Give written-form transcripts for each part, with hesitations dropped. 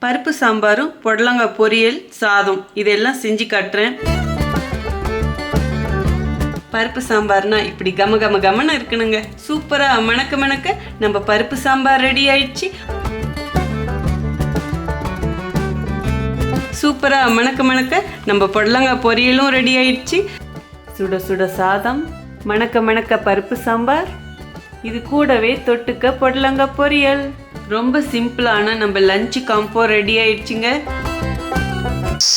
பருப்பு சாம்பாரும் புடலங்காய் பொரியல் சாதம் இதெல்லாம் செஞ்சு காட்டுறேன். பருப்பு சாம்பார்னா இப்படி கம கம கமன்னு இருக்கணுங்க. சூப்பரா மணக்க மணக்க நம்ம பருப்பு சாம்பார் ரெடி ஆயிடுச்சு. சூப்பரா மணக்க மணக்க நம்ம புடலங்காய் பொரியலும் ரெடி ஆயிடுச்சு. சுட சுட சாதம், மணக்க மணக்க பருப்பு சாம்பார், இது கூடவே தொட்டுக்க புடலங்காய் பொரியல். ரொம்ப சிம்பிளான நம்ம லஞ்ச் காம்போ ரெடி ஆயிடுச்சுங்க.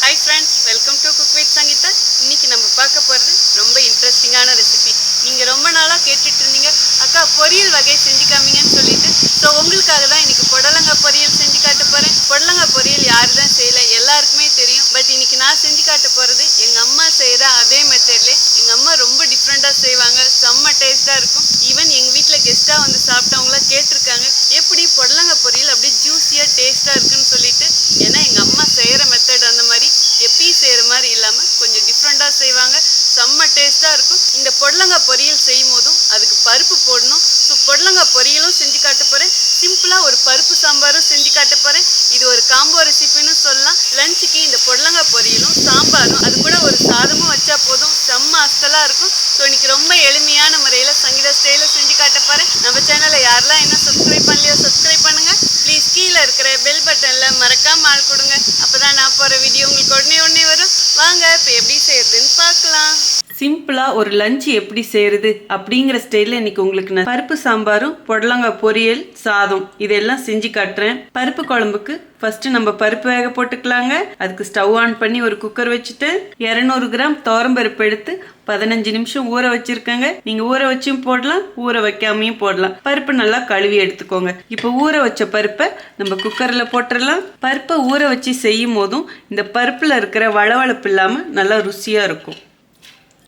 Hi friends, welcome to cook with Sangeetha. இன்னைக்கு நம்ம பார்க்க போகிறது ரொம்ப இன்ட்ரெஸ்டிங்கான ரெசிபி. நீங்கள் ரொம்ப நாளாக கேட்டுட்டு இருந்தீங்க, அக்கா பொரியல் வகை செஞ்சு காமிங்கன்னு சொல்லிட்டு. ஸோ உங்களுக்காக தான் இன்னைக்கு புடலங்காய் பொரியல் செஞ்சு காட்ட போகிறேன். புடலங்காய் பொரியல் யாரு தான் செய்யலை, எல்லாருக்குமே தெரியும். பட் இன்னைக்கு நான் செஞ்சு காட்ட போகிறது எங்கள் அம்மா செய்கிற அதே மெத்தட்லேயே. எங்கள் அம்மா ரொம்ப டிஃப்ரெண்ட்டாக செய்வாங்க, செம்ம டேஸ்ட்டாக இருக்கும். ஈவன் எங்கள் வீட்டில் கெஸ்ட்டாக வந்து சாப்பிட்டவங்களாம் கேட்டிருக்காங்க, எப்படி புடலங்காய் பொரியல் அப்படியே ஜூஸியாக டேஸ்ட்டாக இருக்குன்னு சொல்லிட்டு. ஏன்னா எங்கள் அம்மா செய்கிற மெத்தட் அந்த மாதிரி எப்பயும் செய்கிற மாதிரி இல்லாமல் கொஞ்சம் டிஃப்ரெண்ட்டாக செய்வாங்க, செம்ம டேஸ்ட்டாக இருக்கும். இந்த புடலங்காய் பொரியல் செய்யும் போதும் அதுக்கு பருப்பு போடணும். ஸோ புடலங்காய் பொரியலும் செஞ்சு காட்ட போகிறேன், சிம்பிளாக ஒரு பருப்பு சாம்பாரும் செஞ்சு காட்ட போகிறேன். இது ஒரு காம்போ ரெசிபின்னு சொல்லலாம். லஞ்சுக்கு இந்த புடலங்காய் பொரியலும் சாம்பாரும் அது கூட ஒரு சாதமும் வச்சா போதும், செம்ம அஸ்தலாக இருக்கும். ஸோ இன்னைக்கு ரொம்ப எளிமையான முறையில் சங்கீதா ஸ்டைலில் செஞ்சு காட்ட போகிறேன். நம்ம சேனலை யாரெல்லாம் என்ன சப்ஸ்கிரைப் பண்ணலையோ சப்ஸ்கிரைப் பண்ணுங்கள். ப்ளீஸ் கீழே இருக்கிற பெல் பட்டனில் மறக்காம ஆள் கொடுங்க. அப்போ தான் நான் போகிற வீடியோ உங்களுக்கு உடனே வரும். வாங்க இப்போ எப்படி செய்யறதுன்னு பார்க்கலாம். சிம்பிளாக ஒரு லஞ்ச் எப்படி செய்கிறது அப்படிங்கிற ஸ்டைலில் இன்றைக்கி உங்களுக்கு நான் பருப்பு சாம்பாரும் புடலங்காய் பொரியல் சாதம் இதெல்லாம் செஞ்சு காட்டுறேன். பருப்பு குழம்புக்கு ஃபஸ்ட்டு நம்ம பருப்பு வேக போட்டுக்கலாங்க. அதுக்கு ஸ்டவ் ஆன் பண்ணி ஒரு குக்கர் வச்சுட்டு 200 கிராம் துவரம்பருப்பு எடுத்து 15 நிமிஷம் ஊற வச்சிருக்கேங்க. நீங்கள் ஊற வச்சும் போடலாம், ஊற வைக்காமையும் போடலாம். பருப்பு நல்லா கழுவி எடுத்துக்கோங்க. இப்போ ஊற வச்ச பருப்பை நம்ம குக்கரில் போட்டுடலாம். பருப்பை ஊற வச்சு செய்யும் போதும் இந்த பருப்பில் இருக்கிற வளவளப்பு இல்லாமல் நல்லா ருசியாக இருக்கும்.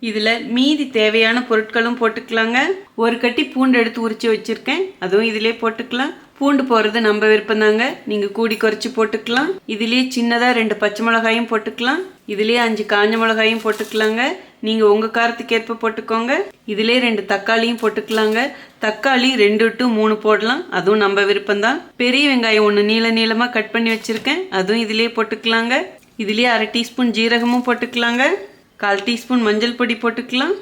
இதில் மீதி தேவையான பொருட்களும் போட்டுக்கலாங்க. ஒரு கட்டி பூண்டு எடுத்து உரிச்சு வச்சுருக்கேன், அதுவும் இதிலே போட்டுக்கலாம். பூண்டு போடுறது நம்ம விருப்பம் தாங்க, நீங்கள் கூடி குறைச்சி போட்டுக்கலாம். இதுலேயே சின்னதாக 2 பச்சை மிளகாயும் போட்டுக்கலாம். இதுலேயே 5 காஞ்ச மிளகாயும் போட்டுக்கலாங்க. நீங்கள் உங்கள் காரத்துக்கு ஏற்ப போட்டுக்கோங்க. இதிலே 2 தக்காளியும் போட்டுக்கலாங்க. தக்காளி 2 to 3 போடலாம், அதுவும் நம்ம விருப்பம்தான். பெரிய வெங்காயம் 1 நீளமாக கட் பண்ணி வச்சுருக்கேன், அதுவும் இதிலே போட்டுக்கலாங்க. இதுலேயே 1/2 டீஸ்பூன் ஜீரகமும் போட்டுக்கலாங்க. 1/4 டீஸ்பூன் மஞ்சள் பொடி போட்டுக்கலாம்.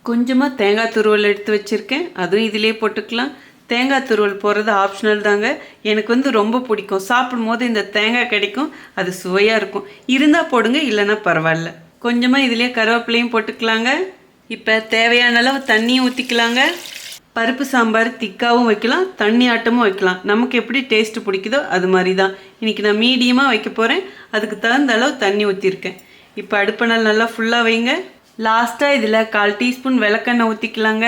கொஞ்சமாக தேங்காய் துருவல் எடுத்து வச்சுருக்கேன், அதுவும் இதிலே போட்டுக்கலாம். தேங்காய் துருவல் போடுறது ஆப்ஷனல் தாங்க, எனக்கு ரொம்ப பிடிக்கும். சாப்பிடும் போது இந்த தேங்காய் கிடைக்கும், அது சுவையாக இருக்கும். இருந்தால் போடுங்க, இல்லைன்னா பரவாயில்ல. கொஞ்சமாக இதிலே கருவேப்பிலையும் போட்டுக்கலாங்க. இப்போ தேவையான அளவு தண்ணியும் ஊற்றிக்கலாங்க. பருப்பு சாம்பார் திக்காவும் வைக்கலாம், தண்ணி ஆட்டமும் வைக்கலாம். நமக்கு எப்படி டேஸ்ட்டு பிடிக்குதோ அது மாதிரி தான். இன்றைக்கி நான் மீடியமாக வைக்க போகிறேன், அதுக்கு தகுந்த அளவு தண்ணி ஊற்றிருக்கேன். இப்போ அடுப்பணல் நல்லா ஃபுல்லாக வைங்க. லாஸ்ட்டாக இதில் 1/4 டீஸ்பூன் விளக்கெண்ணெய் ஊற்றிக்கலாங்க.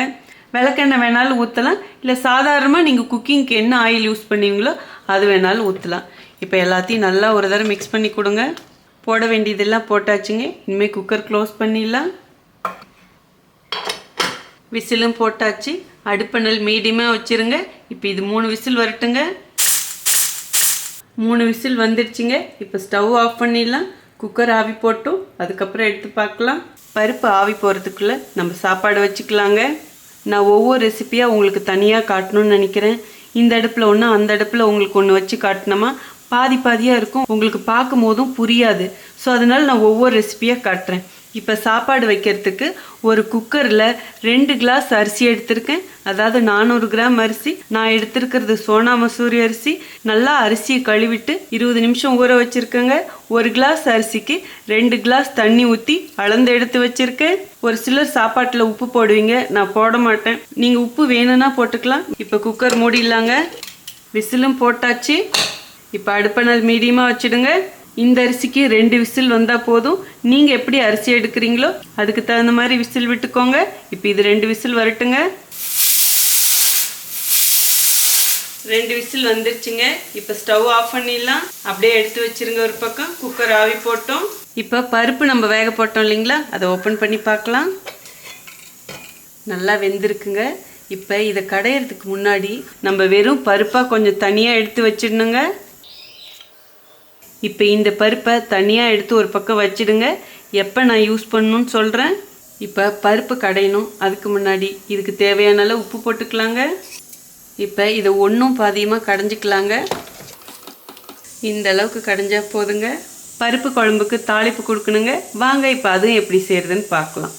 விளக்கெண்ணெய் வேணாலும் ஊற்றலாம், இல்லை சாதாரணமாக நீங்கள் குக்கிங்க்கு என்ன ஆயில் யூஸ் பண்ணுவீங்களோ அது வேணாலும் ஊற்றலாம். இப்போ எல்லாத்தையும் நல்லா ஒரு தடவை மிக்ஸ் பண்ணி கொடுங்க. போட வேண்டியதெல்லாம் போட்டாச்சுங்க. இனிமேல் குக்கர் க்ளோஸ் பண்ணிடலாம். விசிலும் போட்டாச்சு. அடுப்பணல் மீடியமாக வச்சுருங்க. இப்போ இது 3 விசில் வரட்டுங்க. 3 விசில் வந்துடுச்சுங்க. இப்போ ஸ்டவ் ஆஃப் பண்ணிடலாம். குக்கர் ஆவி போட்டும் அதுக்கப்புறம் எடுத்து பார்க்கலாம். பருப்பு ஆவி போகிறதுக்குள்ளே நம்ம சாப்பாடு வச்சுக்கலாங்க. நான் ஒவ்வொரு ரெசிப்பியாக உங்களுக்கு தனியாக காட்டணும்னு நினைக்கிறேன். இந்த அடுப்பில் ஒன்று, அந்த அடுப்பில் உங்களுக்கு ஒன்று வச்சு காட்டினோமா பாதியாக இருக்கும், உங்களுக்கு பார்க்கும் போதும் புரியாது. ஸோ அதனால் நான் ஒவ்வொரு ரெசிப்பியாக காட்டுறேன். இப்போ சாப்பாடு வைக்கிறதுக்கு ஒரு குக்கரில் 2 கிளாஸ் அரிசி எடுத்திருக்கேன். அதாவது 400 கிராம் அரிசி. நான் எடுத்திருக்கிறது சோனா மசூரி அரிசி. நல்லா அரிசியை கழுவிட்டு 20 நிமிஷம் ஊற வச்சுருக்கேங்க. 1 கிளாஸ் அரிசிக்கு 2 கிளாஸ் தண்ணி ஊற்றி அளந்து எடுத்து வச்சுருக்கேன். ஒரு சிலர் சாப்பாட்டில் உப்பு போடுவீங்க, நான் போட மாட்டேன். நீங்கள் உப்பு வேணும்னா போட்டுக்கலாம். இப்போ குக்கர் மூடிடலாங்க. விசிலும் போட்டாச்சு. இப்போ அடுப்பணல் மீடியமாக வச்சுடுங்க. இந்த அரிசிக்கு 2 விசில் வந்தால் போதும். நீங்கள் எப்படி அரிசி எடுக்கிறீங்களோ அதுக்கு தகுந்த மாதிரி விசில் விட்டுக்கோங்க. இப்போ இது 2 விசில் வரட்டுங்க. 2 விசில் வந்துருச்சுங்க. இப்போ ஸ்டவ் ஆஃப் பண்ணிடலாம். அப்படியே எடுத்து வச்சுருங்க ஒரு பக்கம். குக்கர் ஆவி போட்டோம். இப்போ பருப்பு நம்ம வேக போட்டோம் இல்லைங்களா, அதை ஓப்பன் பண்ணி பார்க்கலாம். நல்லா வெந்திருக்குங்க. இப்போ இதை கடையிறதுக்கு முன்னாடி நம்ம வெறும் பருப்பாக கொஞ்சம் தனியாக எடுத்து வச்சிடணுங்க. இப்போ இந்த பருப்பை தனியாக எடுத்து ஒரு பக்கம் வச்சிடுங்க. எப்போ நான் யூஸ் பண்ணணும்னு சொல்கிறேன். இப்போ பருப்பு கடையணும், அதுக்கு முன்னாடி இதுக்கு தேவையான அளவு உப்பு போட்டுக்கலாங்க. இப்போ இதை ஒன்றும் பாதியமாக கடைஞ்சிக்கலாங்க. இந்த அளவுக்கு கடைஞ்சா போதுங்க. பருப்பு குழம்புக்கு தாளிப்பு கொடுக்கணுங்க. வாங்க இப்போ அதுவும் எப்படி செய்கிறதுன்னு பார்க்கலாம்.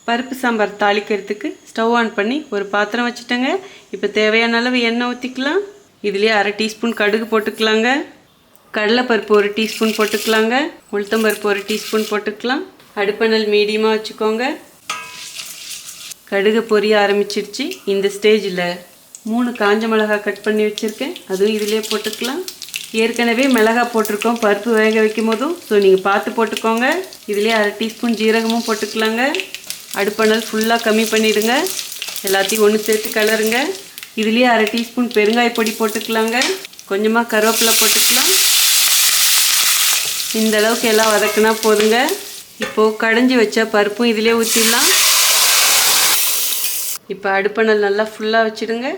பருப்பு சாம்பார் தாளிக்கிறதுக்கு ஸ்டவ் ஆன் பண்ணி ஒரு பாத்திரம் வச்சுட்டேங்க. இப்போ தேவையான அளவு எண்ணெய் ஊற்றிக்கலாம். இதுலேயே 1/2 டீஸ்பூன் கடுகு போட்டுக்கலாங்க. கடலைப்பருப்பு 1 டீஸ்பூன் போட்டுக்கலாங்க. உளுத்தம்பருப்பு 1 டீஸ்பூன் போட்டுக்கலாம். அடுப்பணல் மீடியமாக வச்சுக்கோங்க. கடுகு பொரிய ஆரம்பிச்சிருச்சு. இந்த ஸ்டேஜில் 3 காஞ்ச மிளகாய் கட் பண்ணி வச்சுருக்கேன், அதுவும் இதிலே போட்டுக்கலாம். ஏற்கனவே மிளகாய் போட்டிருக்கோம் பருப்பு வேக வைக்கும் போதும், ஸோ நீங்கள் பார்த்து போட்டுக்கோங்க. இதிலே 1/2 டீஸ்பூன் ஜீரகமும் போட்டுக்கலாங்க. அடுப்பணல் ஃபுல்லாக கம்மி பண்ணிவிடுங்க. எல்லாத்தையும் ஒன்று சேர்த்து கலருங்க. இதுலேயே 1/2 டீஸ்பூன் பெருங்காய பொடி போட்டுக்கலாங்க. கொஞ்சமாக கருவேப்பிலை போட்டுக்கலாம். இந்த அளவுக்கு எல்லாம் வதக்குனா போதுங்க. இப்போது கடைஞ்சி வச்ச பருப்பும் இதிலே ஊற்றிடலாம். இப்போ அடுப்பணல் நல்லா ஃபுல்லாக வச்சுடுங்க.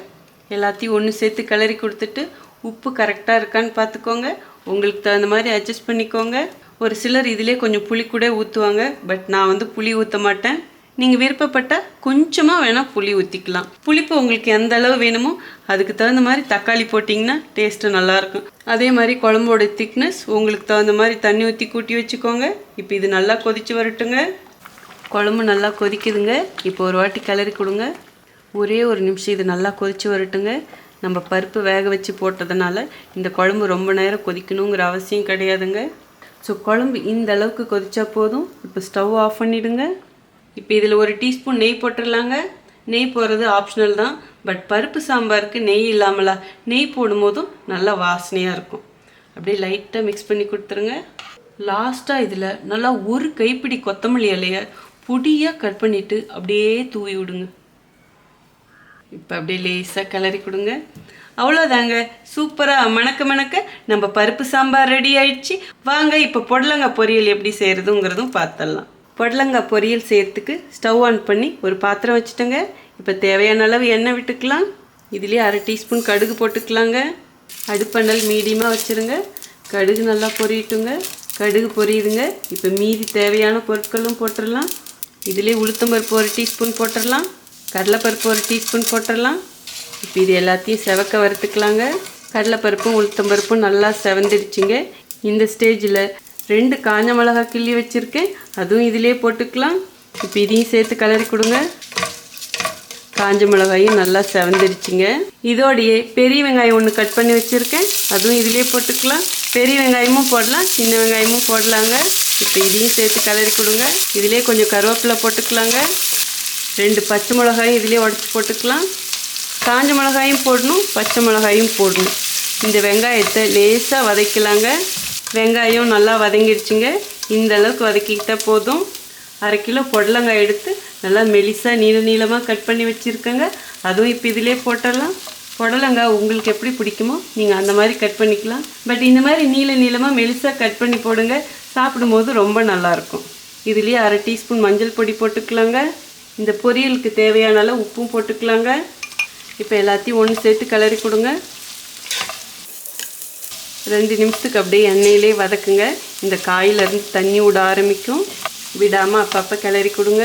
எல்லாத்தையும் ஒன்று சேர்த்து கிளறி கொடுத்துட்டு உப்பு கரெக்டாக இருக்கான்னு பார்த்துக்கோங்க. உங்களுக்கு தகுந்த மாதிரி அட்ஜஸ்ட் பண்ணிக்கோங்க. ஒரு சிலர் இதிலே கொஞ்சம் புளி கூட ஊற்றுவாங்க, பட் நான் புளி ஊற்ற மாட்டேன். நீங்கள் விருப்பப்பட்டால் கொஞ்சமாக வேணால் புளி ஊற்றிக்கலாம். புளிப்பு உங்களுக்கு எந்த அளவு வேணுமோ அதுக்கு தகுந்த மாதிரி தக்காளி போட்டிங்கன்னா டேஸ்ட்டு நல்லாயிருக்கும். அதே மாதிரி குழம்போட திக்னஸ் உங்களுக்கு தகுந்த மாதிரி தண்ணி ஊற்றி கூட்டி வச்சுக்கோங்க. இப்போ இது நல்லா கொதித்து வரட்டுங்க. குழம்பு நல்லா கொதிக்குதுங்க. இப்போ ஒரு வாட்டி கிளறி கொடுங்க. ஒரே ஒரு நிமிஷம் இது நல்லா கொதித்து வரட்டுங்க. நம்ம பருப்பு வேக வச்சு போட்டதுனால இந்த குழம்பு ரொம்ப நேரம் கொதிக்கணுங்கிற அவசியம் கிடையாதுங்க. ஸோ குழம்பு இந்த அளவுக்கு கொதிச்சா போதும். இப்போ ஸ்டவ் ஆஃப் பண்ணிவிடுங்க. இப்போ இதில் 1 டீஸ்பூன் நெய் போட்டுடலாங்க. நெய் போடுறது ஆப்ஷனல் தான், பட் பருப்பு சாம்பாருக்கு நெய் இல்லாமலா நெய் போடும்போதும் நல்லா வாசனையாக இருக்கும். அப்படியே லைட்டாக மிக்ஸ் பண்ணி கொடுத்துருங்க. லாஸ்ட்டாக இதில் நல்லா ஒரு கைப்பிடி கொத்தமல்லி இலையை பொடியாக கட் பண்ணிவிட்டு அப்படியே தூவி விடுங்க. இப்போ அப்படியே லேசாக கிளறி கொடுங்க. அவ்வளோதாங்க, சூப்பராக மணக்க நம்ம பருப்பு சாம்பார் ரெடி ஆயிடுச்சு. வாங்க இப்போ பொடலங்காய் பொரியல் எப்படி செய்கிறதுங்கிறதும் பார்த்துடலாம். பொடலங்காய் பொரியல் செய்கிறதுக்கு ஸ்டவ் ஆன் பண்ணி ஒரு பாத்திரம் வச்சுட்டேங்க. இப்போ தேவையான அளவு எண்ணெய் விட்டுக்கலாம். இதுலேயே 1/2 டீஸ்பூன் கடுகு போட்டுக்கலாங்க. அடுப்பணல் மீடியமாக வச்சுருங்க. கடுகு நல்லா பொரியட்டுங்க. கடுகு பொரியுதுங்க. இப்போ மீதி தேவையான பொருட்களும் போட்டுடலாம். இதிலே உளுத்தம்பருப்பு 1 டீஸ்பூன் போட்டுடலாம். கடலைப்பருப்பு 1 டீஸ்பூன் போட்டுடலாம். இப்போ இது எல்லாத்தையும் செவக்க வறுத்துக்கலாங்க. கடலைப்பருப்பும் உளுத்தம்பருப்பும் நல்லா செவந்துடுச்சுங்க. இந்த ஸ்டேஜில் 2 காஞ்ச மிளகாய் கிள்ளி வச்சுருக்கேன், அதுவும் இதிலே போட்டுக்கலாம். இப்போ இதையும் சேர்த்து கிளறி கொடுங்க. காஞ்ச மிளகாயும் நல்லா செவந்துடுச்சுங்க. இதோடையே பெரிய வெங்காயம் 1 கட் பண்ணி வச்சுருக்கேன், அதுவும் இதிலே போட்டுக்கலாம். பெரிய வெங்காயமும் போடலாம், சின்ன வெங்காயமும் போடலாங்க. இப்போ இதையும் சேர்த்து கிளறி கொடுங்க. இதிலே கொஞ்சம் கருவேப்பிலை போட்டுக்கலாங்க. 2 பச்சை மிளகாயும் இதிலே உடச்சி போட்டுக்கலாம். காஞ்ச மிளகாயும் போடணும், பச்சை மிளகாயும் போடணும். இந்த வெங்காயத்தை லேசாக வதக்கலாங்க. வெங்காயம் நல்லா வதங்கிடுச்சுங்க. இந்த அளவுக்கு வதக்கிக்கிட்டால் போதும். 1/2 கிலோ பொடலங்காய் எடுத்து நல்லா மெலிசாக நீளமாக கட் பண்ணி வச்சுருக்கேங்க, அதுவும் இப்போ இதிலே போட்டுடலாம். பொடலங்காய் உங்களுக்கு எப்படி பிடிக்குமோ நீங்கள் அந்த மாதிரி கட் பண்ணிக்கலாம். பட் இந்த மாதிரி நீளமாக மெலிசாக கட் பண்ணி போடுங்க, சாப்பிடும்போது ரொம்ப நல்லாயிருக்கும். இதுலேயே 1/2 டீஸ்பூன் மஞ்சள் பொடி போட்டுக்கலாங்க. இந்த பொரியலுக்கு தேவையான அளவு உப்பும் போட்டுக்கலாங்க. இப்போ எல்லாத்தையும் ஒன்று சேர்த்து கிளறி கொடுங்க. 2 நிமிஷத்துக்கு அப்படியே எண்ணெயிலே வதக்குங்க. இந்த காயிலேருந்து தண்ணி விட ஆரம்பிக்கும், விடாமல் அப்பப்போ கிளறி கொடுங்க.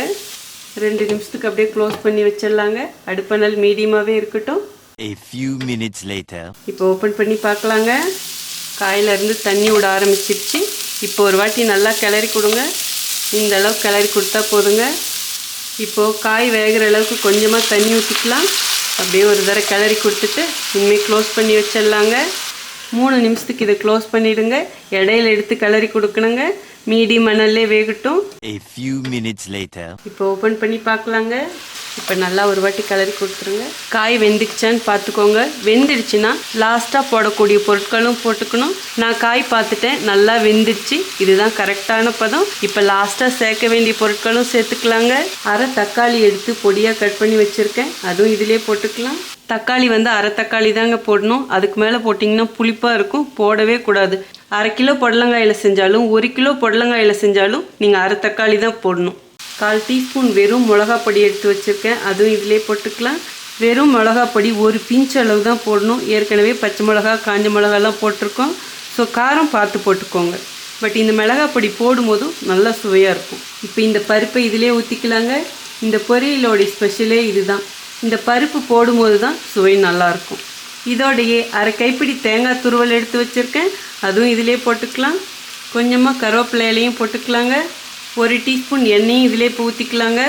2 நிமிஷத்துக்கு அப்படியே க்ளோஸ் பண்ணி வச்சிடலாங்க. அடுப்பணல் மீடியமாகவே இருக்கட்டும். A few minutes later. இப்போ ஓப்பன் பண்ணி பார்க்கலாங்க. காயிலேருந்து தண்ணி விட ஆரம்பிச்சிருச்சு. இப்போ ஒரு வாட்டி நல்லா கிளறி கொடுங்க. இந்த அளவுக்கு கிளறி கொடுத்தா போதுங்க. இப்போது காய் வேகிற அளவுக்கு கொஞ்சமாக தண்ணி ஊற்றிக்கலாம். அப்படியே ஒரு தடவை கிளறி கொடுத்துட்டு இனிமேல் க்ளோஸ் பண்ணி வச்சிடலாங்க. 3 நிமிஷத்துக்கு இதை க்ளோஸ் பண்ணிவிடுங்க. இடையில எடுத்து கிளறி கொடுக்கணுங்க. மீடியம் மணல்லே வேகட்டும். A few minutes later. இப்போ ஓப்பன் பண்ணி பார்க்கலாங்க. இப்போ நல்லா ஒரு வாட்டி கிளறி கொடுத்துருங்க. காய் வெந்துக்குச்சான்னு பார்த்துக்கோங்க. வெந்துடுச்சுன்னா லாஸ்ட்டாக போடக்கூடிய பொருட்களும் போட்டுக்கணும். நான் காய் பார்த்துட்டேன், நல்லா வெந்துடுச்சு. இதுதான் கரெக்டான பதம். இப்போ லாஸ்ட்டாக சேர்க்க வேண்டிய பொருட்களும் சேர்த்துக்கலாங்க. 1/2 தக்காளி எடுத்து பொடியாக கட் பண்ணி வச்சுருக்கேன், அதுவும் இதிலே போட்டுக்கலாம். தக்காளி 1/2 தக்காளி தாங்க போடணும். அதுக்கு மேலே போட்டிங்கன்னா புளிப்பாக இருக்கும், போடவே கூடாது. 1/2 கிலோ பொடலங்காயில் செஞ்சாலும் 1 கிலோ பொடலங்காயில் செஞ்சாலும் நீங்கள் 1/2 தக்காளி தான் போடணும். 1/4 டீஸ்பூன் வெறும் மிளகா பொடி எடுத்து வச்சுருக்கேன், அதுவும் இதிலே போட்டுக்கலாம். வெறும் மிளகா பொடி ஒரு பிஞ்ச் அளவு தான் போடணும். ஏற்கனவே பச்சை மிளகா காஞ்ச மிளகாலாம் போட்டிருக்கோம், ஸோ காரம் பார்த்து போட்டுக்கோங்க. பட் இந்த மிளகா பொடி போடும்போதும் நல்லா சுவையாக இருக்கும். இப்போ இந்த பருப்பை இதிலே ஊற்றிக்கலாங்க. இந்த பொரியலோடைய ஸ்பெஷலே இதுதான். இந்த பருப்பு போடும்போது தான் சுவை நல்லாயிருக்கும். இதோடையே அரை கைப்பிடி தேங்காய் துருவல் எடுத்து வச்சுருக்கேன், அதுவும் இதிலே போட்டுக்கலாம். கொஞ்சமாக கருவேப்பிலையிலையும் போட்டுக்கலாங்க. 1 டீஸ்பூன் எண்ணெயும் இதிலே ஊற்றிக்கலாங்க.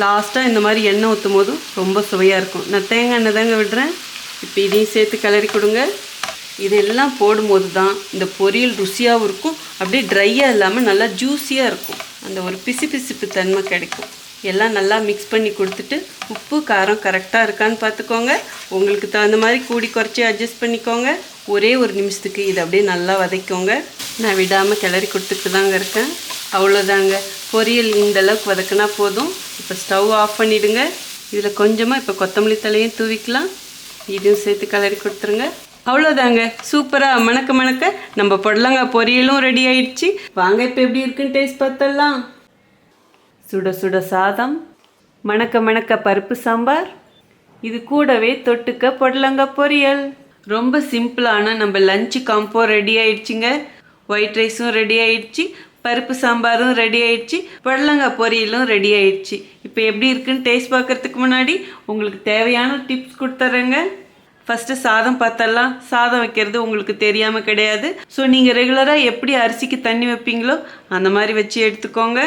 லாஸ்ட்டாக இந்த மாதிரி எண்ணெய் ஊற்றும் போதும் ரொம்ப சுவையாக இருக்கும். நான் தேங்காய் எண்ணெய் தாங்க விடுறேன். இப்போ இதையும் சேர்த்து கிளறி கொடுங்க. இதெல்லாம் போடும்போது தான் இந்த பொரியல் ருசியாகவும் இருக்கும், அப்படியே ட்ரையாக இல்லாமல் நல்லா ஜூஸியாக இருக்கும். அந்த ஒரு பிசுபிசுப்பு தன்மை கிடைக்கும். எல்லாம் நல்லா மிக்ஸ் பண்ணி கொடுத்துட்டு உப்பு காரம் கரெக்டாக இருக்கான்னு பார்த்துக்கோங்க. உங்களுக்கு தகுந்த மாதிரி கூடி குறைச்சி அட்ஜஸ்ட் பண்ணிக்கோங்க. ஒரே ஒரு நிமிஷத்துக்கு இதை அப்படியே நல்லா வதக்கோங்க. நான் விடாமல் கிளறி கொடுத்துட்டு தாங்க இருக்கேன். அவ்வளோதாங்க, பொரியல் இந்த அளவுக்கு வதக்கினா போதும். இப்போ ஸ்டவ் ஆஃப் பண்ணிவிடுங்க. இதில் கொஞ்சமாக இப்போ கொத்தமல்லி தலையும் தூவிக்கலாம். இதையும் சேர்த்து கிளறி கொடுத்துருங்க. அவ்வளோதாங்க, சூப்பராக மணக்க மணக்க நம்ம புடலங்காய் பொரியலும் ரெடி ஆயிடுச்சு. வாங்க இப்போ எப்படி இருக்குன்னு டேஸ்ட் பார்த்தலாம். சுட சுட சாதம், மணக்க மணக்க பருப்பு சாம்பார், இது கூடவே தொட்டுக்க புடலங்காய் பொரியல். ரொம்ப சிம்பிளான நம்ம லஞ்சு காம்போ ரெடி ஆயிடுச்சுங்க. ஒயிட் ரைஸும் ரெடி ஆயிடுச்சு, பருப்பு சாம்பாரும் ரெடி ஆயிடுச்சு, புடலங்காய் பொரியலும் ரெடி ஆயிடுச்சு. இப்போ எப்படி இருக்குன்னு டேஸ்ட் பார்க்குறதுக்கு முன்னாடி உங்களுக்கு தேவையான டிப்ஸ் கொடுத்துட்றேங்க. ஃபஸ்ட்டு சாதம் பார்த்தலாம். சாதம் வைக்கிறது உங்களுக்கு தெரியாமல் கிடையாது. ஸோ நீங்கள் ரெகுலராக எப்படி அரிசிக்கு தண்ணி வைப்பீங்களோ அந்த மாதிரி வச்சு எடுத்துக்கோங்க.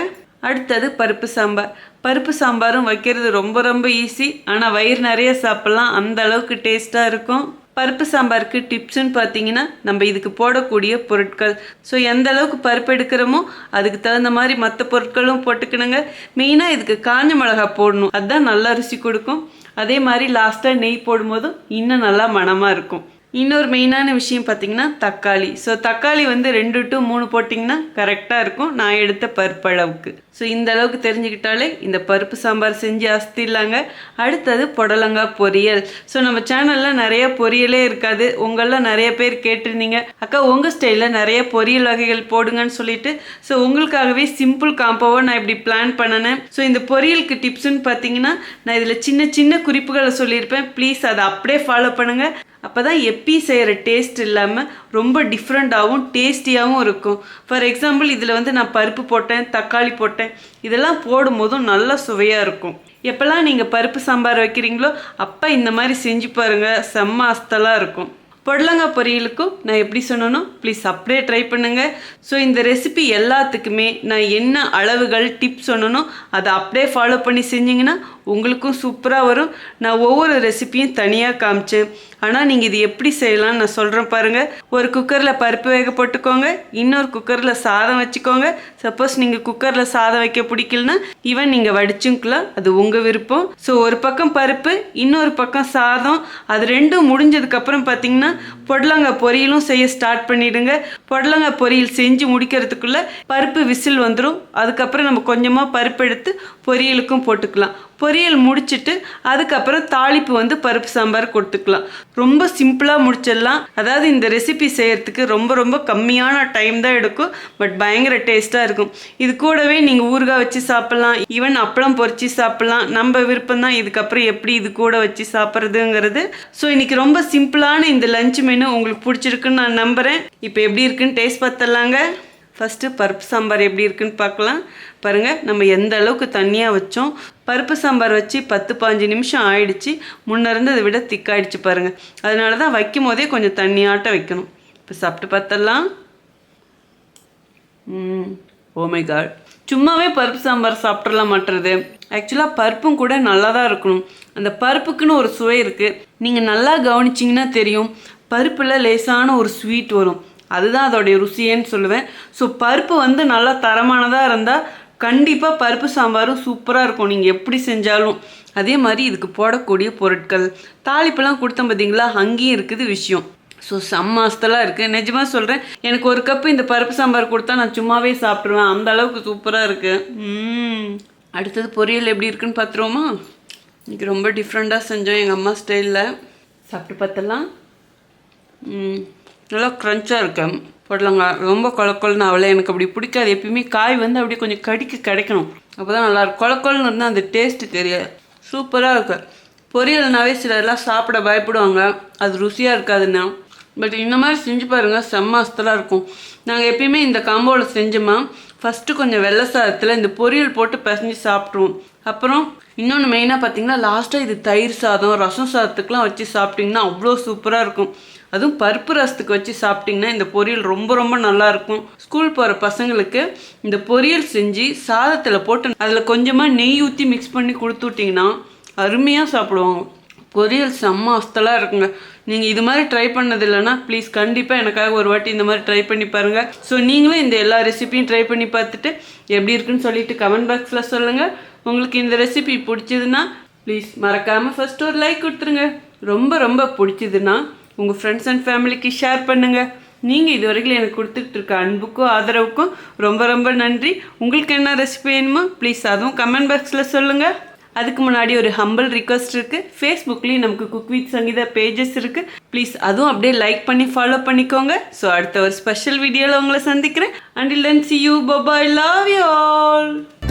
அடுத்தது பருப்பு சாம்பார். பருப்பு சாம்பாரும் வைக்கிறது ரொம்ப ரொம்ப ஈஸி, ஆனால் வயிறு நிறைய சாப்பிட்லாம், அந்த அளவுக்கு டேஸ்ட்டாக இருக்கும். பருப்பு சாம்பாருக்கு டிப்ஸ்ன்னு பார்த்தீங்கன்னா நம்ம இதுக்கு போடக்கூடிய பொருட்கள். ஸோ எந்த அளவுக்கு பருப்பு எடுக்கிறோமோ அதுக்கு தகுந்த மாதிரி மற்ற பொருட்களும் போட்டுக்கணுங்க. மெயினாக இதுக்கு காஞ்ச மிளகா போடணும், அதுதான் நல்லா ருசி கொடுக்கும். அதே மாதிரி லாஸ்ட்டாக நெய் போடும்போதும் இன்னும் நல்லா மணமாக இருக்கும். இன்னொரு மெயினான விஷயம் பார்த்தீங்கன்னா தக்காளி. ஸோ தக்காளி வந்து 2 to 3 போட்டிங்கன்னா கரெக்டாக இருக்கும் நான் எடுத்த பருப்பு அளவுக்கு. ஸோ இந்த அளவுக்கு தெரிஞ்சுக்கிட்டாலே இந்த பருப்பு சாம்பார் செஞ்சு அசத்திடலாங்க. அடுத்தது புடலங்காய் பொரியல். ஸோ நம்ம சேனலில் நிறைய பொரியலே இருக்காது. உங்களில் நிறைய பேர் கேட்டிருந்தீங்க, அக்கா உங்கள் ஸ்டைலில் நிறைய பொரியல் வகைகள் போடுங்கன்னு சொல்லிட்டு. ஸோ உங்களுக்காகவே சிம்பிள் காம்போவை நான் இப்படி பிளான் பண்ணினேன். ஸோ இந்த பொரியலுக்கு டிப்ஸ்ன்னு பார்த்தீங்கன்னா நான் இதில் சின்ன சின்ன குறிப்புகளை சொல்லியிருப்பேன். ப்ளீஸ் அதை அப்படியே ஃபாலோ பண்ணுங்கள். அப்போ தான் எப்பி செய்கிற டேஸ்ட் இல்லாமல் ரொம்ப டிஃப்ரெண்ட்டாகவும் டேஸ்டியாகவும் இருக்கும். ஃபார் எக்ஸாம்பிள் இதில் வந்து நான் பருப்பு போட்டேன், தக்காளி போட்டேன், இதெல்லாம் போடும்போதும் நல்லா சுவையாக இருக்கும். எப்போல்லாம் நீங்கள் பருப்பு சாம்பார் வைக்கிறீங்களோ அப்போ இந்த மாதிரி செஞ்சு பாருங்கள், செம்ம அஸ்தலாக இருக்கும். புடலங்காய் பொரியலுக்கும் நான் எப்படி சொன்னனோ ப்ளீஸ் அப்படியே ட்ரை பண்ணுங்கள். ஸோ இந்த ரெசிபி எல்லாத்துக்குமே நான் என்ன அளவுகள் டிப்ஸ் சொன்னனோ அதை அப்படியே ஃபாலோ பண்ணி செஞ்சிங்கன்னா உங்களுக்கும் சூப்பராக வரும். நான் ஒவ்வொரு ரெசிப்பியும் தனியாக காமிச்சேன், ஆனால் நீங்கள் இது எப்படி செய்யலாம்னு நான் சொல்கிறேன் பாருங்கள். ஒரு குக்கரில் பருப்பு வேக போட்டுக்கோங்க, இன்னொரு குக்கரில் சாதம் வச்சுக்கோங்க. சப்போஸ் நீங்கள் குக்கரில் சாதம் வைக்க பிடிக்கலனா ஈவன் நீங்கள் வடிச்சுக்கலாம், அது உங்கள் விருப்பம். ஸோ ஒரு பக்கம் பருப்பு, இன்னொரு பக்கம் சாதம், அது ரெண்டும் முடிஞ்சதுக்கப்புறம் பார்த்தீங்கன்னா புடலங்காய் பொரியலும் செய்ய ஸ்டார்ட் பண்ணிடுங்க. புடலங்காய் பொரியல் செஞ்சு முடிக்கிறதுக்குள்ளே பருப்பு விசில் வந்துடும். அதுக்கப்புறம் நம்ம கொஞ்சமாக பருப்பு எடுத்து பொரியலுக்கும் போட்டுக்கலாம். பொரியல் முடிச்சுட்டு அதுக்கப்புறம் தாளிப்பு வந்து பருப்பு சாம்பார் கொடுத்துக்கலாம். ரொம்ப சிம்பிளாக முடிச்சிடலாம். அதாவது இந்த ரெசிபி செய்கிறதுக்கு ரொம்ப ரொம்ப கம்மியான டைம் தான் எடுக்கும், பட் பயங்கர டேஸ்ட்டாக இருக்கும். இது கூடவே நீங்கள் ஊறுகாய் வச்சு சாப்பிட்லாம், ஈவன் அப்பளம் பொரிச்சு சாப்பிட்லாம், நம்ம விருப்பம் தான். இதுக்கப்புறம் எப்படி இது கூட வச்சு சாப்பிட்றதுங்கிறது. ஸோ இன்றைக்கி ரொம்ப சிம்பிளான இந்த லஞ்ச் மெனு உங்களுக்கு பிடிச்சிருக்குன்னு நான் நம்புகிறேன். இப்போ எப்படி இருக்குன்னு டேஸ்ட் பார்த்துடலாங்க. ஃபஸ்ட்டு பருப்பு சாம்பார் எப்படி இருக்குன்னு பார்க்கலாம். பாருங்கள், நம்ம எந்த அளவுக்கு தண்ணியாக வச்சோம். பருப்பு சாம்பார் வச்சு 10-15 நிமிஷம் ஆயிடுச்சு. முன்னே இருந்ததை விட திக்காயிடுச்சு பாருங்கள். அதனால தான் வைக்கும் போதே கொஞ்சம் தண்ணியாட்ட வைக்கணும். இப்போ சாப்பிட்டு பார்த்தலாம். ஓ மை காட், சும்மாவே பருப்பு சாம்பார் சாப்பிட்றலாம் மாட்டுறது. ஆக்சுவலாக பருப்பும் கூட நல்லா தான் இருக்கணும். அந்த பருப்புக்குன்னு ஒரு சுவை இருக்குது. நீங்கள் நல்லா கவனிச்சிங்கன்னா தெரியும், பருப்பில் லேசான ஒரு ஸ்வீட் வரும். அதுதான் அதோடைய ருசியேன்னு சொல்லுவேன். ஸோ பருப்பு வந்து நல்லா தரமானதாக இருந்தால் கண்டிப்பாக பருப்பு சாம்பாரும் சூப்பராக இருக்கும் நீங்கள் எப்படி செஞ்சாலும். அதே மாதிரி இதுக்கு போடக்கூடிய பொருட்கள், தாளிப்பெல்லாம் கொடுத்தேன் பார்த்தீங்களா, அங்கேயும் இருக்குது விஷயம். ஸோ செம்மாஸ்தலாக இருக்குது, நிஜமாக சொல்கிறேன். எனக்கு ஒரு கப்பு இந்த பருப்பு சாம்பார் கொடுத்தா நான் சும்மாவே சாப்பிட்ருவேன், அந்த அளவுக்கு சூப்பராக இருக்குது. அடுத்தது பொரியல் எப்படி இருக்குன்னு பார்த்துருவோமா. இன்றைக்கி ரொம்ப டிஃப்ரெண்ட்டாக செஞ்சோம் எங்கள் அம்மா ஸ்டைலில். சாப்பிட்டு பார்த்தலாம். நல்லா க்ரன்ச்சாக இருக்கேன். புடலங்காய் ரொம்ப கொழக்கொள்னு அவளை எனக்கு அப்படி பிடிக்காது. எப்பயுமே காய் வந்து அப்படியே கொஞ்சம் கடிக்கு கிடைக்கணும், அப்போ தான் நல்லாயிருக்கும். கொழக்கொள்னு இருந்தால் அந்த டேஸ்ட்டு தெரியாது. சூப்பராக இருக்கு. பொரியல்னாவே சிலர்லாம் சாப்பிட பயப்படுவாங்க, அது ருசியாக இருக்காதுன்னா. பட் இந்த மாதிரி செஞ்சு பாருங்கள், செம்ம அஸ்தலாக இருக்கும். நாங்கள் எப்பயுமே இந்த காம்போவில் செஞ்சோமா ஃபஸ்ட்டு கொஞ்சம் வெள்ளை சாதத்தில் இந்த பொரியல் போட்டு பிசைஞ்சு சாப்பிட்ருவோம். அப்புறம் இன்னொன்று மெயினாக பார்த்தீங்கன்னா லாஸ்ட்டாக இது தயிர் சாதம், ரசம் சாதத்துக்குலாம் வச்சு சாப்பிட்டிங்கன்னா அவ்வளோ சூப்பராக இருக்கும். அதுவும் பருப்பு ரசத்துக்கு வச்சு சாப்பிட்டிங்கன்னா இந்த பொரியல் ரொம்ப ரொம்ப நல்லாயிருக்கும். ஸ்கூல் போகிற பசங்களுக்கு இந்த பொரியல் செஞ்சு சாதத்தில் போட்டு அதில் கொஞ்சமாக நெய் ஊற்றி மிக்ஸ் பண்ணி கொடுத்து விட்டிங்கன்னா அருமையாக சாப்பிடுவாங்க. பொரியல் செம்ம அஸ்தலாக இருக்குங்க. நீங்கள் இது மாதிரி ட்ரை பண்ணது இல்லைன்னா ப்ளீஸ் கண்டிப்பாக எனக்காக ஒரு வாட்டி இந்த மாதிரி ட்ரை பண்ணி பாருங்கள். ஸோ நீங்களும் இந்த எல்லா ரெசிபியும் ட்ரை பண்ணி பார்த்துட்டு எப்படி இருக்குன்னு சொல்லிட்டு கமெண்ட் பாக்ஸில் சொல்லுங்கள். உங்களுக்கு இந்த ரெசிபி பிடிச்சதுன்னா ப்ளீஸ் மறக்காமல் ஃபஸ்ட்டு ஒரு லைக் கொடுத்துருங்க. ரொம்ப ரொம்ப பிடிச்சதுன்னா உங்கள் ஃப்ரெண்ட்ஸ் அண்ட் ஃபேமிலிக்கு ஷேர் பண்ணுங்கள். நீங்கள் இது வரைக்கும் எனக்கு கொடுத்துட்டு இருக்க அன்புக்கும் ஆதரவுக்கும் ரொம்ப ரொம்ப நன்றி. உங்களுக்கு என்ன ரெசிபி வேணுமோ ப்ளீஸ் அதுவும் கமெண்ட் பாக்ஸில் சொல்லுங்கள். அதுக்கு முன்னாடி ஒரு ஹம்பிள் ரிக்வஸ்ட் இருக்குது. ஃபேஸ்புக்லேயும் நமக்கு குக் வித் சங்கீதா பேஜஸ் இருக்குது. ப்ளீஸ் அதுவும் அப்படியே லைக் பண்ணி ஃபாலோ பண்ணிக்கோங்க. ஸோ அடுத்த ஒரு ஸ்பெஷல் வீடியோவில் உங்களை சந்திக்கிறேன். Until then, see you. Bye bye. Love you all.